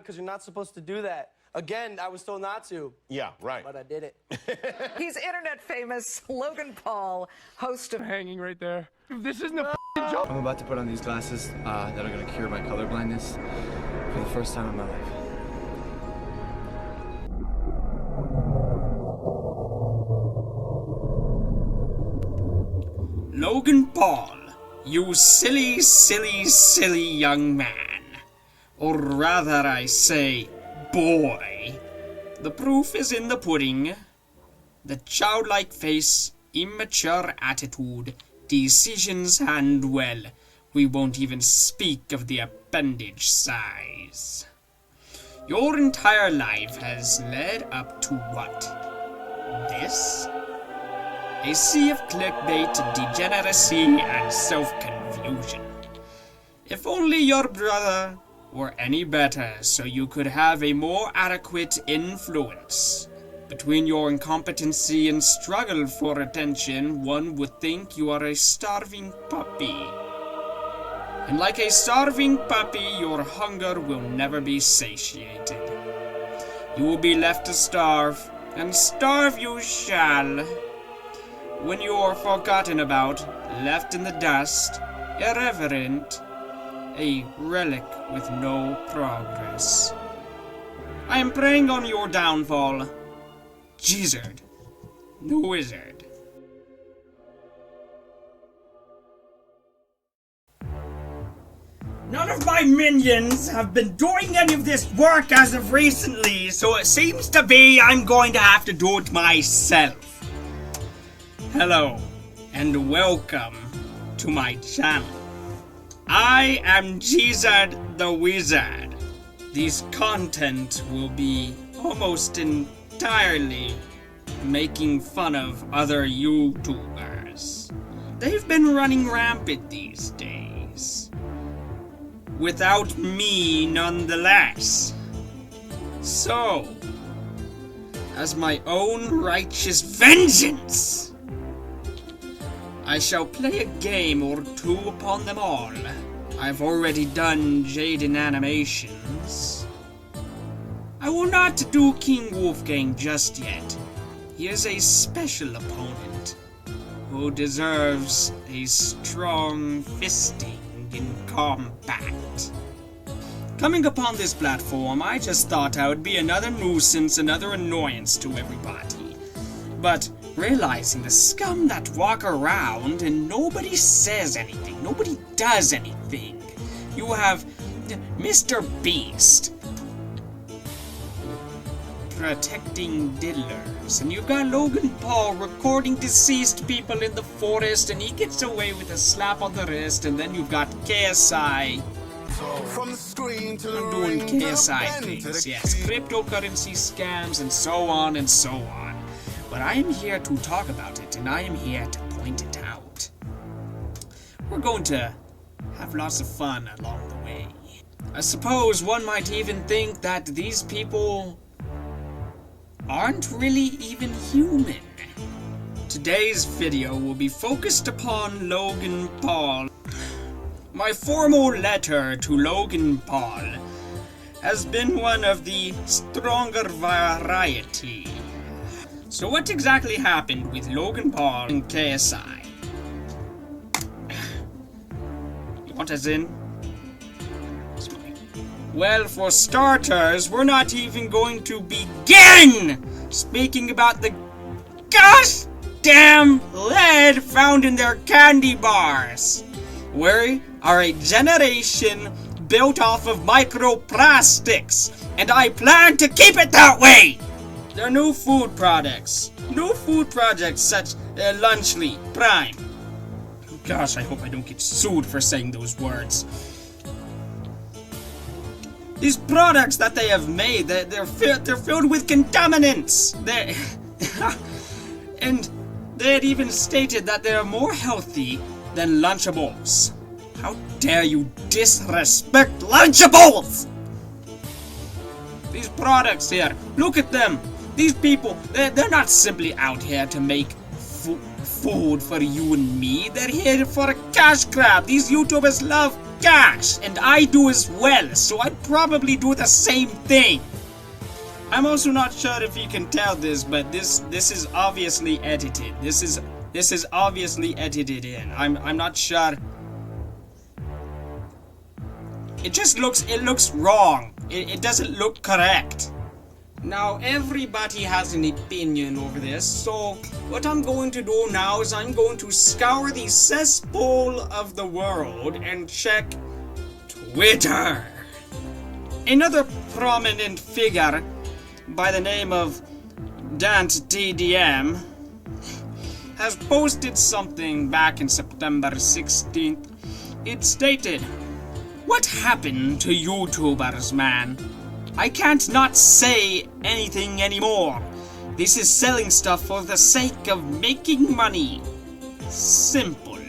because you're not supposed to do that. Again, I was told not to. Yeah, right. But I did it. He's internet famous Logan Paul, host of Hanging right there. This isn't a joke. I'm about to put on these glasses that are gonna cure my color blindness for the first time in my life. Logan Paul, you silly, silly, silly young man. Or rather, I say, boy. The proof is in the pudding. The childlike face, immature attitude, decisions hand well. We won't even speak of the appendage size. Your entire life has led up to what? This? A sea of clickbait, degeneracy, and self-confusion. If only your brother were any better, so you could have a more adequate influence. Between your incompetency and struggle for attention, one would think you are a starving puppy. And like a starving puppy, your hunger will never be satiated. You will be left to starve, and starve you shall. When you are forgotten about, left in the dust, irreverent, a relic with no progress. I am preying on your downfall. Jizzered the Wizard. None of my minions have been doing any of this work as of recently, so it seems to be I'm going to have to do it myself. Hello, and welcome to my channel. I am Jizzered the Wizard. This content will be almost entirely making fun of other YouTubers. They've been running rampant these days. Without me, nonetheless. So, as my own righteous vengeance, I shall play a game or two upon them all. I've already done Jaden animations. I will not do King Wolfgang just yet. He is a special opponent who deserves a strong fisting in combat. Coming upon this platform, I just thought I would be another nuisance, another annoyance to everybody. But realizing the scum that walk around and nobody says anything, nobody does anything. You have Mr. Beast protecting diddlers, and you've got Logan Paul recording deceased people in the forest, and he gets away with a slap on the wrist, and then you've got KSI From the screen to the doing ring, to the KSI pen, to things, the yes, key. cryptocurrency scams, and so on and so on. But I am here to talk about it, and I am here to point it out. We're going to have lots of fun along the way. I suppose one might even think that these people aren't really even human. Today's video will be focused upon Logan Paul. My formal letter to Logan Paul has been one of the stronger variety. So what exactly happened with Logan Paul and KSI? You want us in? Well, for starters, we're not even going to begin speaking about the gosh damn lead found in their candy bars. We are a generation built off of microplastics, and I plan to keep it that way. They're new food products. New food projects such as Lunchly, Prime. Gosh, I hope I don't get sued for saying those words. These products that they have made, they're filled with contaminants. And they had even stated that they're more healthy than Lunchables. How dare you disrespect Lunchables! These products here, look at them. These people, they're not simply out here to make food for you and me. They're here for a cash grab. These YouTubers love cash, and I do as well, so I'd probably do the same thing. I'm also not sure if you can tell this, but this is obviously edited. This is obviously edited in. I'm not sure. It looks wrong. It doesn't look correct. Now everybody has an opinion over this, so what I'm going to do now is I'm going to scour the cesspool of the world and check Twitter. Another prominent figure by the name of Dant TDM has posted something back in September 16th. It stated, "What happened to YouTubers, man? I can't not say anything anymore. This is selling stuff for the sake of making money. Simple.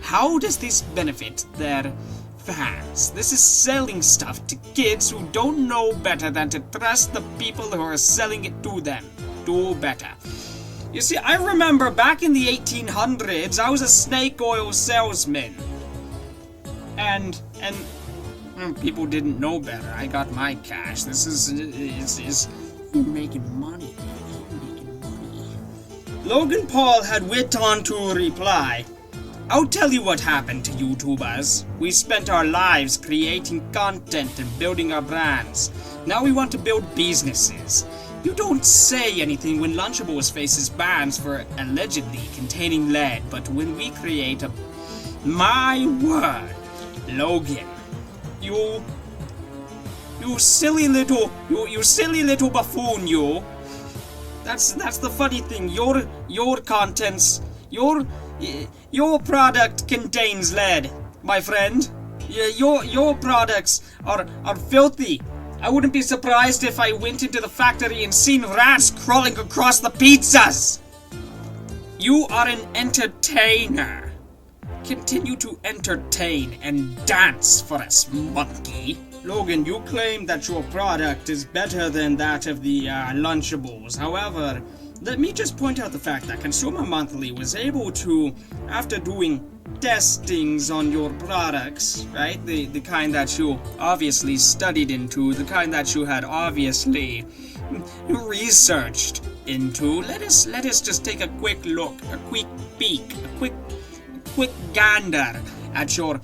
How does this benefit their fans? This is selling stuff to kids who don't know better than to trust the people who are selling it to them. Do better." You see, I remember back in the 1800s, I was a snake oil salesman. And people didn't know better. I got my cash. This is you're making money. You're making money. Logan Paul had wit on to reply, "I'll tell you what happened to YouTubers. We spent our lives creating content and building our brands. Now we want to build businesses. You don't say anything when Lunchables faces bans for allegedly containing lead, but when we create a... My word, Logan. You silly little buffoon, you. That's the funny thing. Your contents, your product contains lead, my friend. Your products are filthy. I wouldn't be surprised if I went into the factory and seen rats crawling across the pizzas. You are an entertainer. Continue to entertain and dance for us, monkey." Logan, you claim that your product is better than that of the Lunchables. However, let me just point out the fact that Consumer Monthly was able to, after doing testings on your products, right? The kind that you obviously studied into, the kind that you had obviously researched into. Let us just take a quick look, a quick peek, a quick gander at your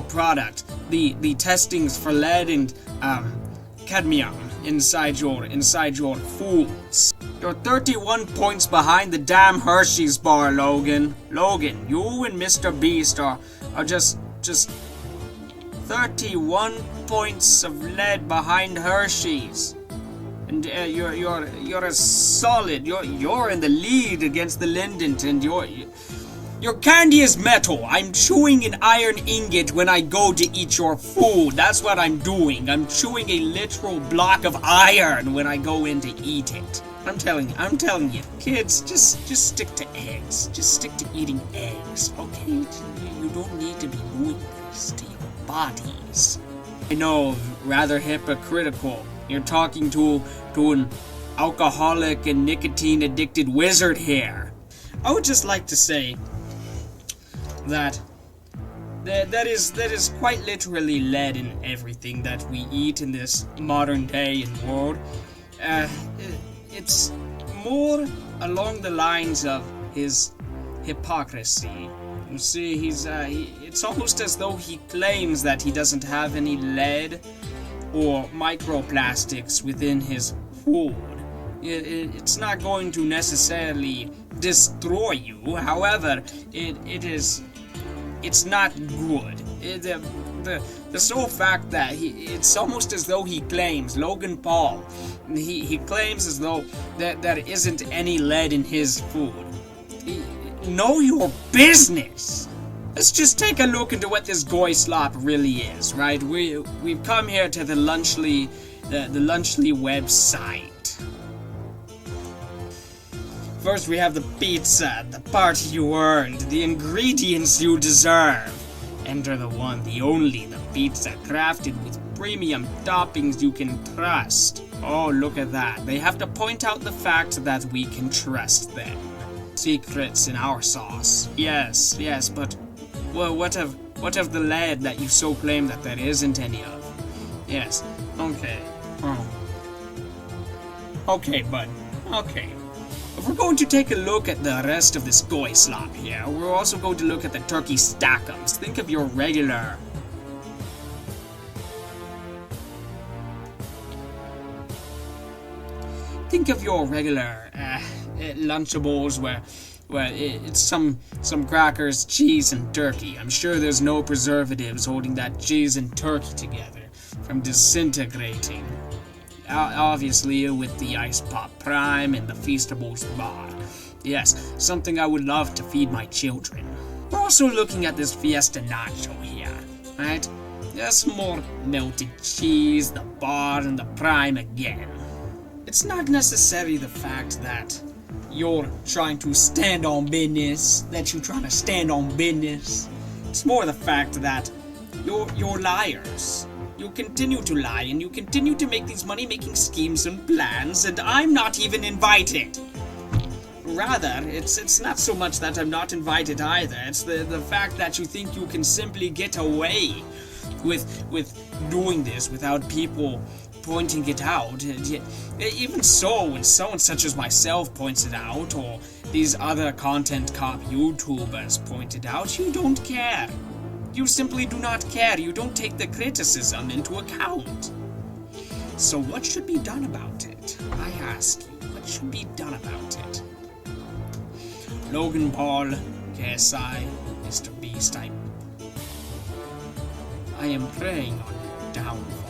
product. The testings for lead and cadmium inside your foods. You're 31 points behind the damn Hershey's bar, Logan. Logan, you and Mr. Beast are just 31 points of lead behind Hershey's. And you're a solid. You're in the lead against the Linden, and your candy is metal. I'm chewing an iron ingot when I go to eat your food. That's what I'm doing. I'm chewing a literal block of iron when I go in to eat it. I'm telling you, kids, just stick to eggs. Just stick to eating eggs, okay? You don't need to be doing this to your bodies. I know, rather hypocritical. You're talking to an alcoholic and nicotine-addicted wizard here. I would just like to say that is quite literally lead in everything that we eat in this modern day and world. It's more along the lines of his hypocrisy. You see, it's almost as though he claims that he doesn't have any lead or microplastics within his food. It's not going to necessarily destroy you. However, it's not good. The sole fact that it's almost as though he claims, Logan Paul, he claims as though that there isn't any lead in his food. Know your business. Let's just take a look into what this goy slop really is, right? We've come here to the Lunchly website. First, we have the pizza, the part you earned, the ingredients you deserve. Enter the one, the only, the pizza crafted with premium toppings you can trust. Oh, look at that. They have to point out the fact that we can trust them. Secrets in our sauce. Yes, but well, what of What of the lead that you so claim that there isn't any of? Yes, okay. Oh. Okay, bud. Okay. If we're going to take a look at the rest of this goy slop here, we're also going to look at the turkey stackums. Think of your regular... Think of your regular Lunchables where it's some crackers, cheese, and turkey. I'm sure there's no preservatives holding that cheese and turkey together from disintegrating. Obviously with the Ice Pop Prime and the Feastables bar. Yes, something I would love to feed my children. We're also looking at this Fiesta Nacho here, right? There's some more melted cheese, the bar, and the Prime again. It's not necessarily the fact that you're trying to stand on business, that you're trying to stand on business. It's more the fact that you're liars. You continue to lie, and you continue to make these money-making schemes and plans, and I'm not even invited. Rather, it's not so much that I'm not invited either. It's the fact that you think you can simply get away with doing this without people pointing it out. Even so, when someone such as myself points it out, or these other content cop YouTubers point it out, you don't care. You simply do not care. You don't take the criticism into account. So what should be done about it? I ask you, what should be done about it? Logan Paul, KSI, Mr. Beast, I am praying on your downfall.